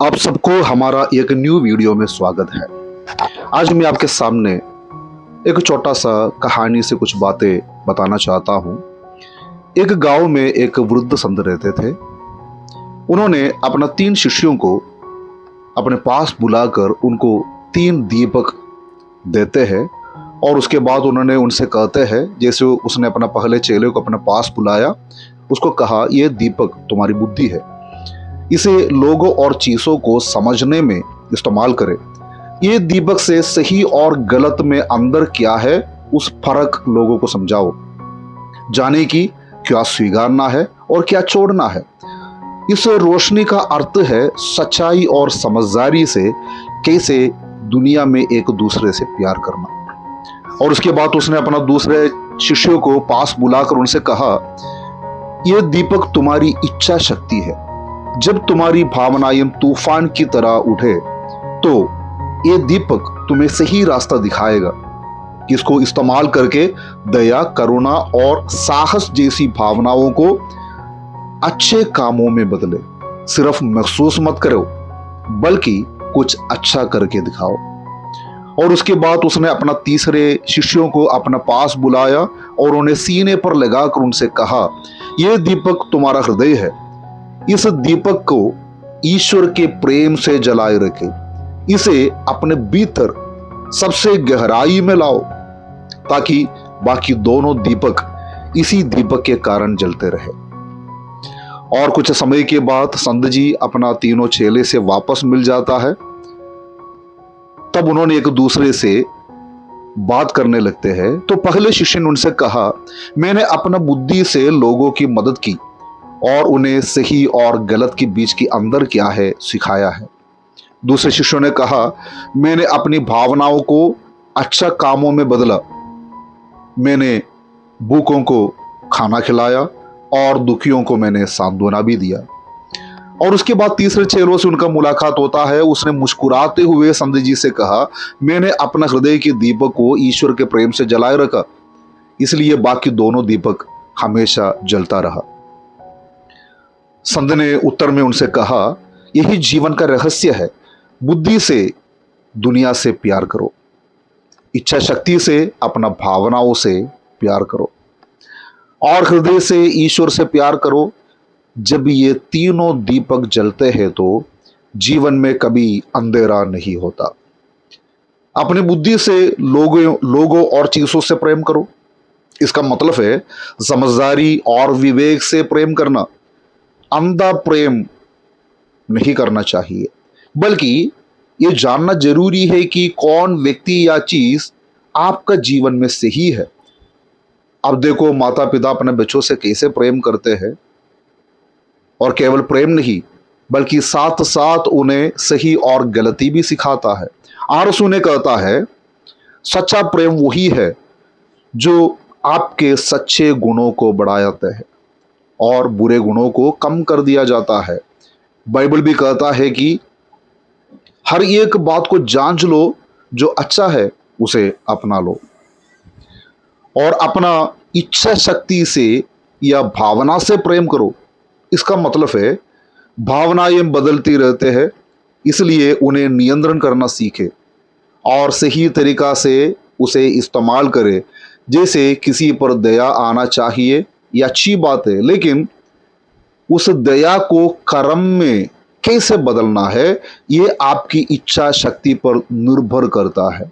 आप सबको हमारा एक न्यू वीडियो में स्वागत है। आज मैं आपके सामने एक छोटा सा कहानी से कुछ बातें बताना चाहता हूँ। एक गांव में एक वृद्ध संत रहते थे। उन्होंने अपना 3 शिष्यों को अपने पास बुलाकर उनको 3 दीपक देते हैं और उसके बाद उन्होंने उनसे कहते हैं, जैसे उसने अपना पहले चेले को अपने पास बुलाया, उसको कहा, ये दीपक तुम्हारी बुद्धि है, इसे लोगों और चीजों को समझने में इस्तेमाल करें। ये दीपक से सही और गलत में अंदर क्या है उस फर्क लोगों को समझाओ, जाने की क्या स्वीकारना है और क्या छोड़ना है। इस रोशनी का अर्थ है सच्चाई और समझदारी से कैसे दुनिया में एक दूसरे से प्यार करना। और उसके बाद उसने अपना दूसरे शिष्यों को पास बुलाकर उनसे कहा, यह दीपक तुम्हारी इच्छा शक्ति है। जब तुम्हारी भावनाएं तूफान की तरह उठे तो ये दीपक तुम्हें सही रास्ता दिखाएगा। इसको इस्तेमाल करके दया, करुणा और साहस जैसी भावनाओं को अच्छे कामों में बदले। सिर्फ महसूस मत करो बल्कि कुछ अच्छा करके दिखाओ। और उसके बाद उसने अपना तीसरे शिष्यों को अपना पास बुलाया और उन्हें सीने पर लगाकर उनसे कहा, यह दीपक तुम्हारा हृदय है। इस दीपक को ईश्वर के प्रेम से जलाए रखे, इसे अपने भीतर सबसे गहराई में लाओ ताकि बाकी दोनों दीपक इसी दीपक के कारण जलते रहे। और कुछ समय के बाद संत जी अपना तीनों चेले से वापस मिल जाता है। तब उन्होंने एक दूसरे से बात करने लगते हैं। तो पहले शिष्य ने उनसे कहा, मैंने अपना बुद्धि से लोगों की मदद की और उन्हें सही और गलत के बीच की अंदर क्या है सिखाया है। दूसरे शिष्यों ने कहा, मैंने अपनी भावनाओं को अच्छा कामों में बदला। मैंने भूखों को खाना खिलाया और दुखियों को मैंने सांत्वना भी दिया। और उसके बाद तीसरे चेलों से उनका मुलाकात होता है। उसने मुस्कुराते हुए संत जी से कहा, मैंने अपना हृदय के दीपक को ईश्वर के प्रेम से जलाए रखा, इसलिए बाकी दोनों दीपक हमेशा जलता रहा। संत ने उत्तर में उनसे कहा, यही जीवन का रहस्य है। बुद्धि से दुनिया से प्यार करो, इच्छा शक्ति से अपना भावनाओं से प्यार करो और हृदय से ईश्वर से प्यार करो। जब ये तीनों दीपक जलते हैं तो जीवन में कभी अंधेरा नहीं होता। अपनी बुद्धि से लोगों और चीजों से प्रेम करो। इसका मतलब है समझदारी और विवेक से प्रेम करना। अंधा प्रेम नहीं करना चाहिए, बल्कि ये जानना जरूरी है कि कौन व्यक्ति या चीज आपका जीवन में सही है। अब देखो, माता पिता अपने बच्चों से कैसे प्रेम करते हैं, और केवल प्रेम नहीं बल्कि साथ साथ उन्हें सही और गलती भी सिखाता है। आरसू ने कहता है, सच्चा प्रेम वही है जो आपके सच्चे गुणों को बढ़ाता है और बुरे गुणों को कम कर दिया जाता है। बाइबल भी कहता है कि हर एक बात को जांच लो, जो अच्छा है उसे अपना लो। और अपना इच्छा शक्ति से या भावना से प्रेम करो। इसका मतलब है भावनाएं बदलती रहते हैं, इसलिए उन्हें नियंत्रण करना सीखे और सही तरीका से उसे इस्तेमाल करे। जैसे किसी पर दया आना चाहिए, ये अच्छी बात है, लेकिन उस दया को कर्म में कैसे बदलना है ये आपकी इच्छा शक्ति पर निर्भर करता है।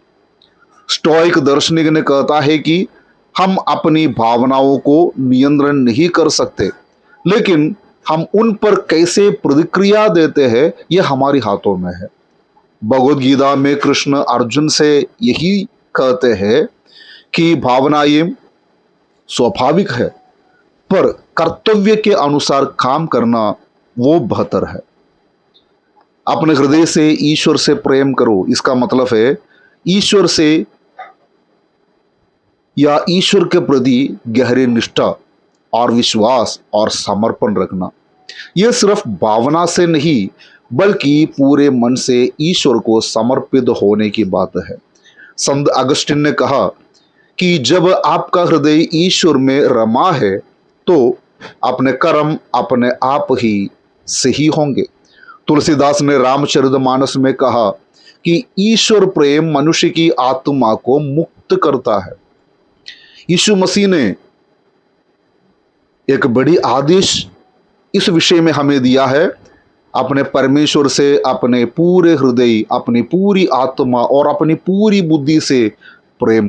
स्टोइक दार्शनिक ने कहता है कि हम अपनी भावनाओं को नियंत्रण नहीं कर सकते, लेकिन हम उन पर कैसे प्रतिक्रिया देते हैं यह हमारे हाथों में है। भगवद गीता में कृष्ण अर्जुन से यही कहते हैं कि भावनाएं स्वाभाविक है, पर कर्तव्य के अनुसार काम करना वो बेहतर है। अपने हृदय से ईश्वर से प्रेम करो। इसका मतलब है ईश्वर से या ईश्वर के प्रति गहरी निष्ठा और विश्वास और समर्पण रखना। यह सिर्फ भावना से नहीं बल्कि पूरे मन से ईश्वर को समर्पित होने की बात है। संत अगस्टिन ने कहा कि जब आपका हृदय ईश्वर में रमा है तो अपने कर्म अपने आप ही सही होंगे। तुलसीदास ने रामचरितमानस में कहा कि ईश्वर प्रेम मनुष्य की आत्मा को मुक्त करता है। यीशु मसीह ने एक बड़ी आदेश इस विषय में हमें दिया है, अपने परमेश्वर से अपने पूरे हृदय, अपनी पूरी आत्मा और अपनी पूरी बुद्धि से प्रेम